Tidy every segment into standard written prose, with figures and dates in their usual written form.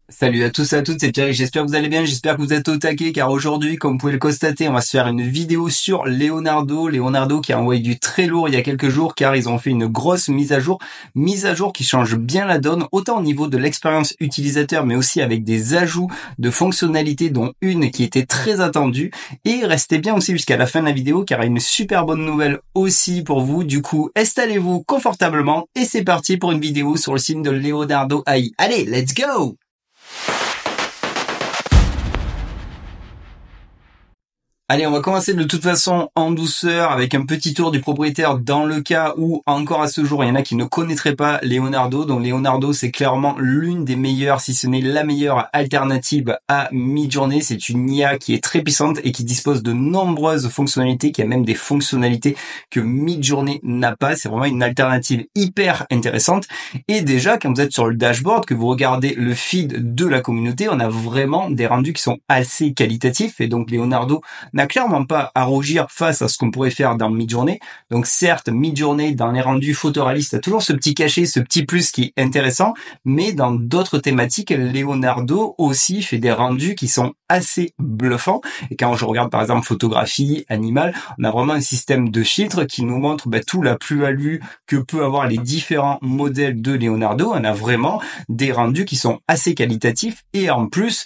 Salut à tous et à toutes, c'est Pierre, j'espère que vous allez bien, j'espère que vous êtes au taquet car aujourd'hui, comme vous pouvez le constater, on va se faire une vidéo sur Leonardo. Leonardo qui a envoyé du très lourd il y a quelques jours car ils ont fait une grosse mise à jour qui change bien la donne, autant au niveau de l'expérience utilisateur mais aussi avec des ajouts de fonctionnalités dont une qui était très attendue. Et restez bien aussi jusqu'à la fin de la vidéo car il y a une super bonne nouvelle aussi pour vous. Du coup, installez-vous confortablement et c'est parti pour une vidéo sur le site de Leonardo AI. Allez, let's go! Allez, on va commencer de toute façon en douceur avec un petit tour du propriétaire dans le cas où encore à ce jour il y en a qui ne connaîtraient pas Leonardo. Donc Leonardo c'est clairement l'une des meilleures, si ce n'est la meilleure alternative à Midjourney. C'est une IA qui est très puissante et qui dispose de nombreuses fonctionnalités, qui a même des fonctionnalités que Midjourney n'a pas. C'est vraiment une alternative hyper intéressante. Et déjà quand vous êtes sur le dashboard, que vous regardez le feed de la communauté, on a vraiment des rendus qui sont assez qualitatifs et donc Leonardo n'a clairement pas à rougir face à ce qu'on pourrait faire dans Midjourney. Donc certes, Midjourney, dans les rendus photoréalistes, a toujours ce petit cachet, ce petit plus qui est intéressant, mais dans d'autres thématiques, Leonardo aussi fait des rendus qui sont assez bluffants. Et quand je regarde par exemple photographie, animal, on a vraiment un système de filtres qui nous montre tout la plus-value que peut avoir les différents modèles de Leonardo. On a vraiment des rendus qui sont assez qualitatifs et en plus,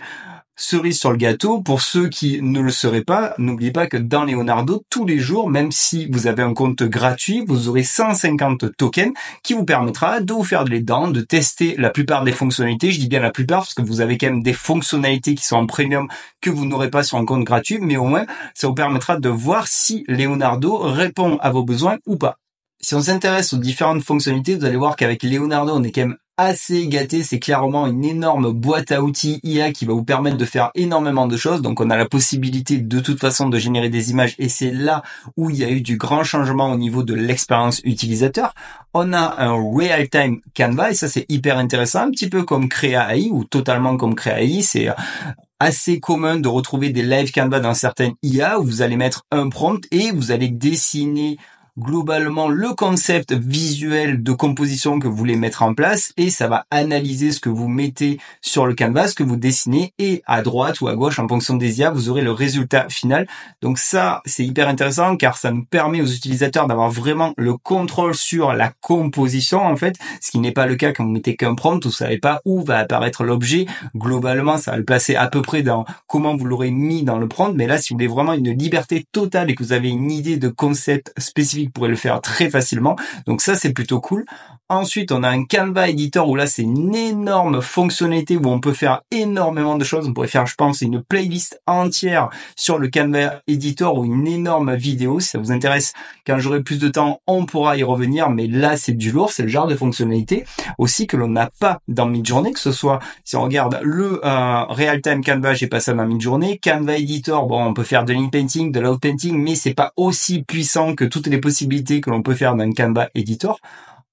cerise sur le gâteau, pour ceux qui ne le seraient pas, n'oubliez pas que dans Leonardo, tous les jours, même si vous avez un compte gratuit, vous aurez 150 tokens qui vous permettra de vous faire les dents, de tester la plupart des fonctionnalités. Je dis bien la plupart parce que vous avez quand même des fonctionnalités qui sont en premium que vous n'aurez pas sur un compte gratuit, mais au moins, ça vous permettra de voir si Leonardo répond à vos besoins ou pas. Si on s'intéresse aux différentes fonctionnalités, vous allez voir qu'avec Leonardo, on est quand même assez gâté. C'est clairement une énorme boîte à outils IA qui va vous permettre de faire énormément de choses. Donc on a la possibilité de toute façon de générer des images et c'est là où il y a eu du grand changement au niveau de l'expérience utilisateur. On a un real-time Canva et ça c'est hyper intéressant, un petit peu comme Créa AI ou totalement comme Créa AI. C'est assez commun de retrouver des live Canva dans certaines IA où vous allez mettre un prompt et vous allez dessiner globalement le concept visuel de composition que vous voulez mettre en place et ça va analyser ce que vous mettez sur le canvas, ce que vous dessinez et à droite ou à gauche en fonction des IA, vous aurez le résultat final. Donc ça, c'est hyper intéressant car ça nous permet aux utilisateurs d'avoir vraiment le contrôle sur la composition en fait, ce qui n'est pas le cas quand vous mettez qu'un prompt, vous savez pas où va apparaître l'objet. Globalement, ça va le placer à peu près dans comment vous l'aurez mis dans le prompt, mais là, si vous voulez vraiment une liberté totale et que vous avez une idée de concept spécifique, vous pourrez le faire très facilement. Donc ça, c'est plutôt cool. Ensuite, on a un Canva Editor où là, c'est une énorme fonctionnalité où on peut faire énormément de choses. On pourrait faire, je pense, une playlist entière sur le Canva Editor ou une énorme vidéo. Si ça vous intéresse, quand j'aurai plus de temps, on pourra y revenir. Mais là, c'est du lourd. C'est le genre de fonctionnalité aussi que l'on n'a pas dans Midjourney, que ce soit, si on regarde le Real-Time Canva, j'ai pas ça dans Midjourney. Canva Editor, bon, on peut faire de l'in-painting, de l'out-painting, mais c'est pas aussi puissant que toutes les possibilités que l'on peut faire dans Canva Editor.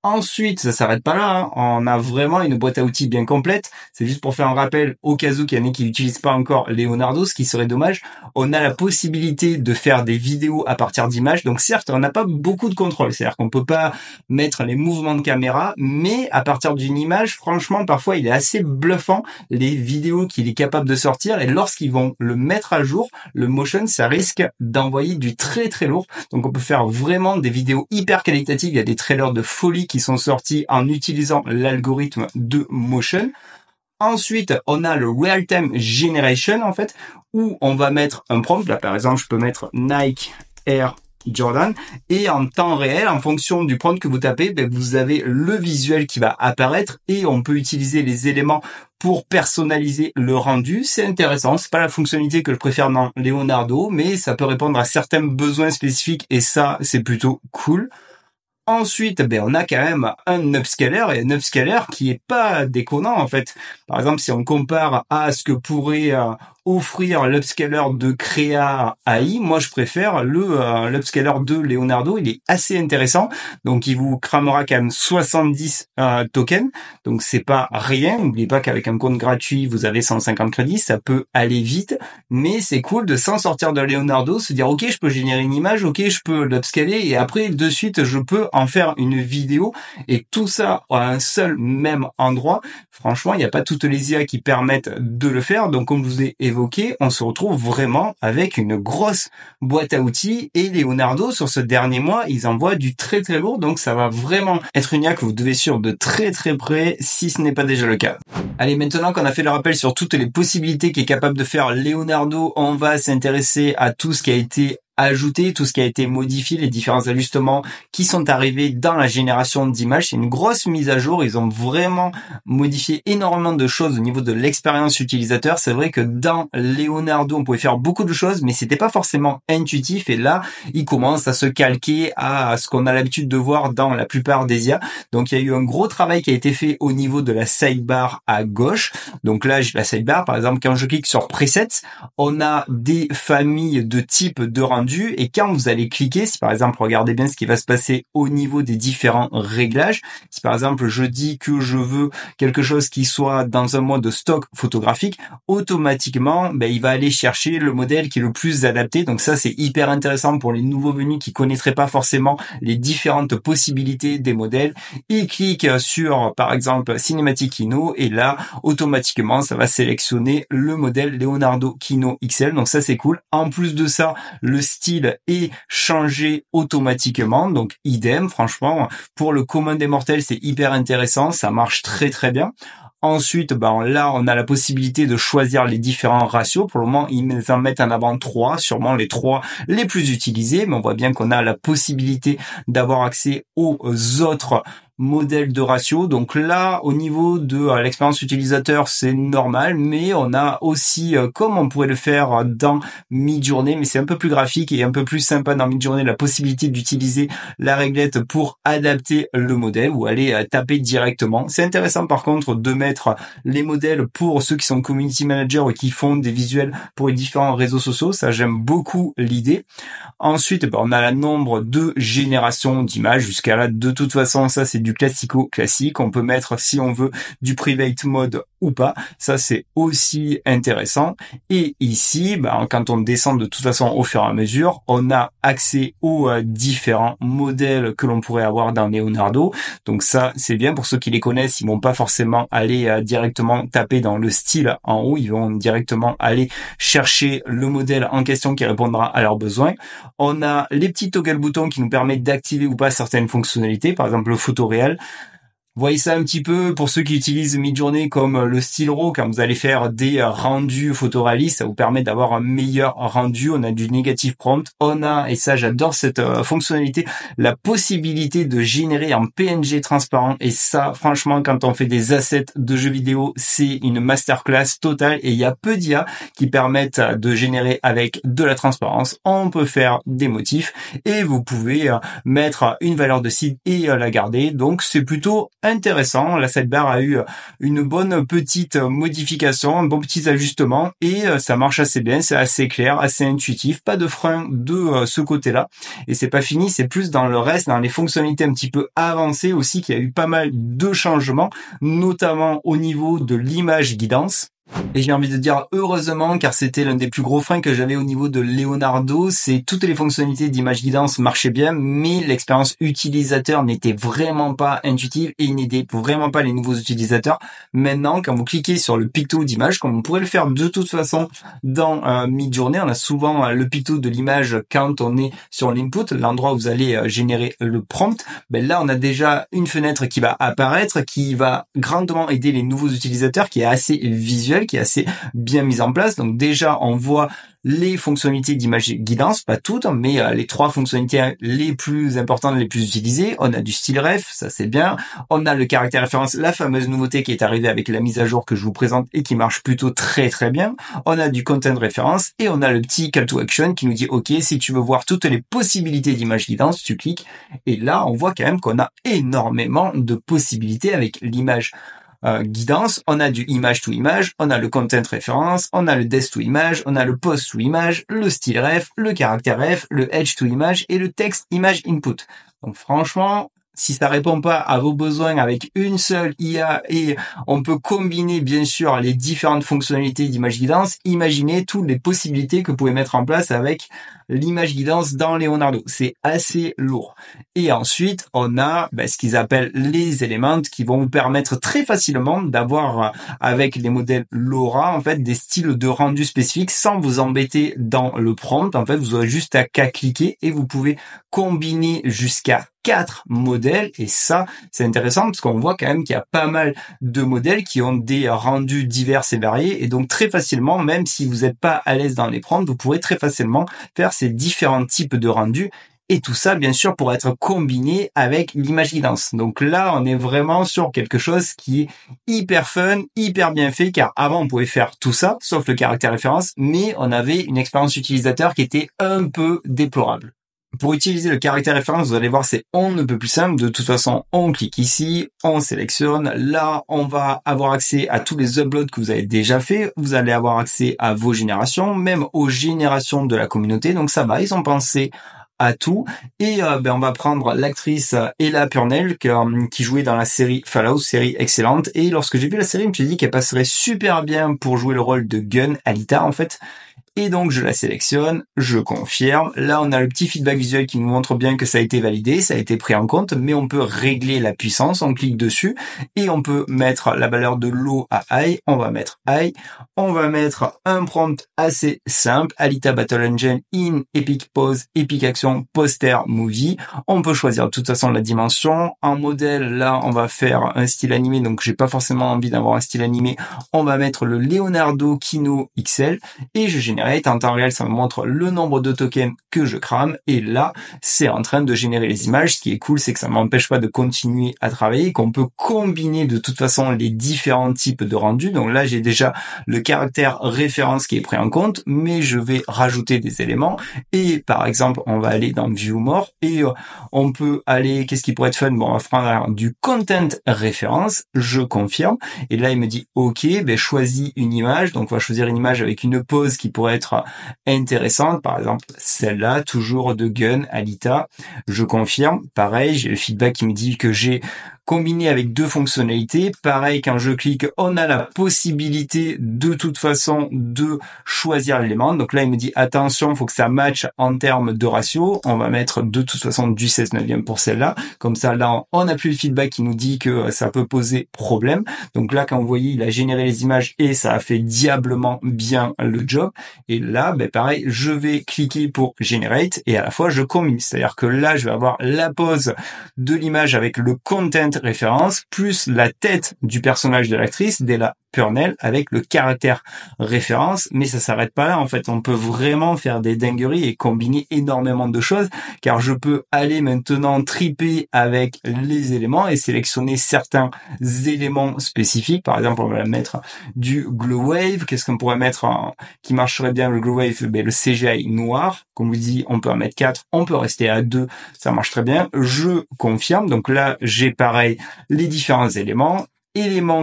Ensuite, ça s'arrête pas là, hein. On a vraiment une boîte à outils bien complète. C'est juste pour faire un rappel au cas où qu'il y en ait qui n'utilisent pas encore Leonardo, ce qui serait dommage. On a la possibilité de faire des vidéos à partir d'images. Donc certes, on n'a pas beaucoup de contrôle. C'est-à-dire qu'on peut pas mettre les mouvements de caméra, mais à partir d'une image, franchement, parfois, il est assez bluffant les vidéos qu'il est capable de sortir. Et lorsqu'ils vont le mettre à jour, le motion, ça risque d'envoyer du très très lourd. Donc on peut faire vraiment des vidéos hyper qualitatives. Il y a des trailers de folie qui sont sortis en utilisant l'algorithme de motion. Ensuite, on a le real-time generation, en fait, où on va mettre un prompt. Là, par exemple, je peux mettre Nike Air Jordan et en temps réel, en fonction du prompt que vous tapez, vous avez le visuel qui va apparaître et on peut utiliser les éléments pour personnaliser le rendu. C'est intéressant, c'est pas la fonctionnalité que je préfère dans Leonardo, mais ça peut répondre à certains besoins spécifiques et ça, c'est plutôt cool. Ensuite, on a quand même un upscaler et un upscaler qui est pas déconnant en fait. Par exemple, si on compare à ce que pourrait offrir l'upscaler de Krea AI, moi je préfère l'upscaler de Leonardo. Il est assez intéressant, donc il vous cramera quand même 70 tokens, donc c'est pas rien. N'oubliez pas qu'avec un compte gratuit vous avez 150 crédits, ça peut aller vite, mais c'est cool de s'en sortir de Leonardo, se dire ok, je peux générer une image, ok, je peux l'upscaler, et après de suite je peux en faire une vidéo, et tout ça à un seul même endroit. Franchement, il n'y a pas toutes les IA qui permettent de le faire, donc comme je vous ai évoqué, on se retrouve vraiment avec une grosse boîte à outils, et Leonardo sur ce dernier mois, ils envoient du très très lourd, donc ça va vraiment être une IA que vous devez suivre de très très près si ce n'est pas déjà le cas. Allez, maintenant qu'on a fait le rappel sur toutes les possibilités qu'est capable de faire Leonardo, on va s'intéresser à tout ce qui a été ajouté, tout ce qui a été modifié, les différents ajustements qui sont arrivés dans la génération d'images. C'est une grosse mise à jour. Ils ont vraiment modifié énormément de choses au niveau de l'expérience utilisateur. C'est vrai que dans Leonardo, on pouvait faire beaucoup de choses, mais c'était pas forcément intuitif. Et là, ils commencent à se calquer à ce qu'on a l'habitude de voir dans la plupart des IA. Donc, il y a eu un gros travail qui a été fait au niveau de la sidebar à gauche. Donc là, j'ai la sidebar. Par exemple, quand je clique sur Presets, on a des familles de types de rendu. Et quand vous allez cliquer, si par exemple, regardez bien ce qui va se passer au niveau des différents réglages. Si par exemple, je dis que je veux quelque chose qui soit dans un mode stock photographique, automatiquement, il va aller chercher le modèle qui est le plus adapté. Donc ça, c'est hyper intéressant pour les nouveaux venus qui connaîtraient pas forcément les différentes possibilités des modèles. Ils cliquent sur, par exemple, Cinematic Kino, et là, automatiquement, ça va sélectionner le modèle Leonardo Kino XL. Donc ça, c'est cool. En plus de ça, le style est changé automatiquement, donc idem. Franchement, pour le commun des mortels, c'est hyper intéressant, ça marche très très bien. Ensuite, là, on a la possibilité de choisir les différents ratios. Pour le moment, ils en mettent en avant 3, sûrement les 3 les plus utilisés, mais on voit bien qu'on a la possibilité d'avoir accès aux autres modèle de ratio. Donc là, au niveau de l'expérience utilisateur, c'est normal, mais on a aussi, comme on pourrait le faire dans Midjourney, mais c'est un peu plus graphique et un peu plus sympa dans Midjourney, la possibilité d'utiliser la réglette pour adapter le modèle ou aller taper directement. C'est intéressant par contre de mettre les modèles pour ceux qui sont community managers ou qui font des visuels pour les différents réseaux sociaux. Ça, j'aime beaucoup l'idée. Ensuite, on a le nombre de générations d'images. Jusqu'à là, de toute façon, ça c'est du classique. On peut mettre, si on veut, du private mode ou pas. Ça, c'est aussi intéressant. Et ici, quand on descend de toute façon au fur et à mesure, on a accès aux différents modèles que l'on pourrait avoir dans Leonardo. Donc ça, c'est bien pour ceux qui les connaissent. Ils vont pas forcément aller directement taper dans le style en haut. Ils vont directement aller chercher le modèle en question qui répondra à leurs besoins. On a les petits toggle boutons qui nous permettent d'activer ou pas certaines fonctionnalités, par exemple le photo réel. Vous voyez ça un petit peu pour ceux qui utilisent Midjourney comme le style RAW, quand vous allez faire des rendus photoréalistes, ça vous permet d'avoir un meilleur rendu. On a du negative prompt, on a, et ça j'adore cette fonctionnalité, la possibilité de générer un PNG transparent, et ça franchement quand on fait des assets de jeux vidéo, c'est une masterclass totale, et il y a peu d'IA qui permettent de générer avec de la transparence. On peut faire des motifs et vous pouvez mettre une valeur de seed et la garder, donc c'est plutôt intéressant. La sidebar a eu une bonne petite modification, un bon petit ajustement, et ça marche assez bien, c'est assez clair, assez intuitif, pas de frein de ce côté-là. Et c'est pas fini, c'est plus dans le reste, dans les fonctionnalités un petit peu avancées aussi, qu'il y a eu pas mal de changements, notamment au niveau de l'image guidance. Et j'ai envie de dire heureusement, car c'était l'un des plus gros freins que j'avais au niveau de Leonardo. C'est toutes les fonctionnalités d'image guidance marchaient bien, mais l'expérience utilisateur n'était vraiment pas intuitive et il n'aidait vraiment pas les nouveaux utilisateurs. Maintenant, quand vous cliquez sur le picto d'image, comme on pourrait le faire de toute façon dans Midjourney, on a souvent le picto de l'image quand on est sur l'input, l'endroit où vous allez générer le prompt. Là, on a déjà une fenêtre qui va apparaître, qui va grandement aider les nouveaux utilisateurs, qui est assez visuel, qui est assez bien mise en place. Donc déjà, on voit les fonctionnalités d'image guidance, pas toutes, mais les 3 fonctionnalités les plus importantes, les plus utilisées. On a du style ref, ça c'est bien. On a le caractère référence, la fameuse nouveauté qui est arrivée avec la mise à jour que je vous présente et qui marche plutôt très très bien. On a du content référence et on a le petit call to action qui nous dit OK, si tu veux voir toutes les possibilités d'image guidance, tu cliques. Et là, on voit quand même qu'on a énormément de possibilités avec l'image guidance, on a du image to image, on a le content référence, on a le desk to image, on a le post to image, le style ref, le caractère ref, le edge to image et le text image input. Donc franchement, si ça répond pas à vos besoins avec une seule IA et on peut combiner bien sûr les différentes fonctionnalités d'image guidance, imaginez toutes les possibilités que vous pouvez mettre en place avec l'image guidance dans Leonardo. C'est assez lourd. Et ensuite, on a ce qu'ils appellent les éléments qui vont vous permettre très facilement d'avoir avec les modèles LoRa en fait des styles de rendu spécifiques sans vous embêter dans le prompt. En fait, vous aurez juste qu'à cliquer et vous pouvez combiner jusqu'à 4 modèles et ça c'est intéressant parce qu'on voit quand même qu'il y a pas mal de modèles qui ont des rendus divers et variés et donc très facilement, même si vous n'êtes pas à l'aise dans les prompts, vous pourrez très facilement faire ces différents types de rendus et tout ça bien sûr pour être combiné avec l'image guidance. Donc là on est vraiment sur quelque chose qui est hyper fun, hyper bien fait car avant on pouvait faire tout ça sauf le caractère référence mais on avait une expérience utilisateur qui était un peu déplorable. Pour utiliser le caractère référence, vous allez voir, c'est on ne peut plus simple. De toute façon, on clique ici, on sélectionne. Là, on va avoir accès à tous les uploads que vous avez déjà fait. Vous allez avoir accès à vos générations, même aux générations de la communauté. Donc ça va, ils ont pensé à tout. Et on va prendre l'actrice Ella Purnell qui jouait dans la série Fallout, série excellente. Et lorsque j'ai vu la série, je me suis dit qu'elle passerait super bien pour jouer le rôle de Gun, Alita en fait. Et donc, je la sélectionne, je confirme. Là, on a le petit feedback visuel qui nous montre bien que ça a été validé, ça a été pris en compte, mais on peut régler la puissance, on clique dessus et on peut mettre la valeur de low à high. On va mettre high. On va mettre un prompt assez simple. Alita Battle Engine in Epic Pose, Epic Action, Poster, Movie. On peut choisir de toute façon la dimension. En modèle, là, on va faire un style animé, donc j'ai pas forcément envie d'avoir un style animé. On va mettre le Leonardo Kino XL et je génère en temps réel, ça me montre le nombre de tokens que je crame et là, c'est en train de générer les images. Ce qui est cool, c'est que ça m'empêche pas de continuer à travailler, qu'on peut combiner de toute façon les différents types de rendus. Donc là, j'ai déjà le caractère référence qui est pris en compte, mais je vais rajouter des éléments et par exemple, on va aller dans View More et on peut aller, qu'est-ce qui pourrait être fun? Bon, on va prendre du content référence, je confirme et là, il me dit OK, choisis une image. Donc, on va choisir une image avec une pose qui pourrait être intéressante, par exemple celle-là, toujours de Gun, Alita, je confirme, pareil, j'ai le feedback qui me dit que j'ai combiné avec 2 fonctionnalités, pareil quand je clique, on a la possibilité de toute façon de choisir l'élément, donc là il me dit attention, il faut que ça matche en termes de ratio, on va mettre de toute façon du 16/9 pour celle-là, comme ça là on n'a plus le feedback qui nous dit que ça peut poser problème, donc là quand vous voyez il a généré les images et ça a fait diablement bien le job. Et là, pareil, je vais cliquer pour Generate et à la fois je combine. C'est-à-dire que là, je vais avoir la pose de l'image avec le content référence plus la tête du personnage de l'actrice, Ella Purnell, avec le caractère référence. Mais ça s'arrête pas là. En fait, on peut vraiment faire des dingueries et combiner énormément de choses car je peux aller maintenant triper avec les éléments et sélectionner certains éléments spécifiques. Par exemple, on va mettre du Glow Wave. Qu'est-ce qu'on pourrait mettre qui marcherait bien le Glow Wave? Le CGI noir. Comme vous dit, on peut en mettre 4, on peut rester à 2, ça marche très bien. Je confirme. Donc là, j'ai pareil les différents éléments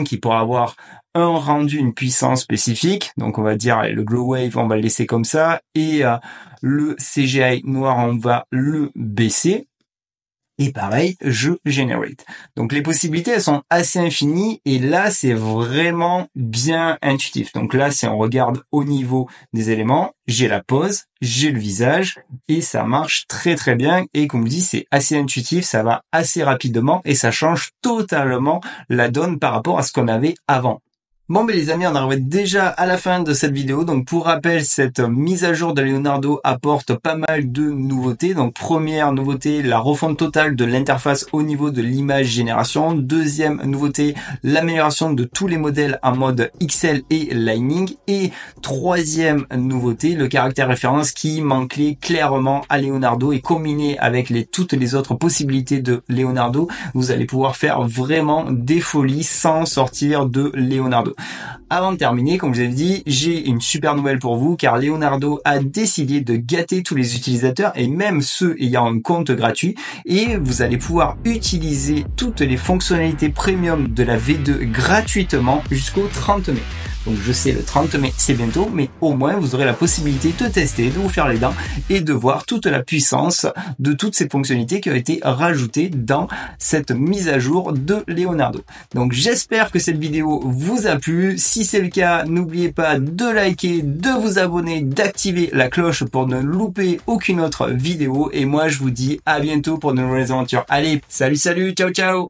qui pourraient avoir un rendu, une puissance spécifique. Donc on va dire le Glow Wave, on va le laisser comme ça. Et le CGI noir, on va le baisser. Et pareil, je generate. Donc les possibilités, elles sont assez infinies et là, c'est vraiment bien intuitif. Donc là, si on regarde au niveau des éléments, j'ai la pose, j'ai le visage et ça marche très très bien. Et comme je dis, c'est assez intuitif, ça va assez rapidement et ça change totalement la donne par rapport à ce qu'on avait avant. Bon les amis, on arrive déjà à la fin de cette vidéo. Donc pour rappel, cette mise à jour de Leonardo apporte pas mal de nouveautés. Donc première nouveauté, la refonte totale de l'interface au niveau de l'image génération. Deuxième nouveauté, l'amélioration de tous les modèles en mode XL et Lightning. Et troisième nouveauté, le caractère référence qui manquait clairement à Leonardo et combiné avec toutes les autres possibilités de Leonardo, vous allez pouvoir faire vraiment des folies sans sortir de Leonardo. Avant de terminer, comme je vous avais dit, j'ai une super nouvelle pour vous car Leonardo a décidé de gâter tous les utilisateurs et même ceux ayant un compte gratuit, et vous allez pouvoir utiliser toutes les fonctionnalités premium de la V2 gratuitement jusqu'au 30 mai. Donc je sais, le 30 mai c'est bientôt, mais au moins vous aurez la possibilité de tester, de vous faire les dents et de voir toute la puissance de toutes ces fonctionnalités qui ont été rajoutées dans cette mise à jour de Leonardo. Donc j'espère que cette vidéo vous a plu. Si c'est le cas, n'oubliez pas de liker, de vous abonner, d'activer la cloche pour ne louper aucune autre vidéo. Et moi je vous dis à bientôt pour de nouvelles aventures. Allez, salut, ciao ciao!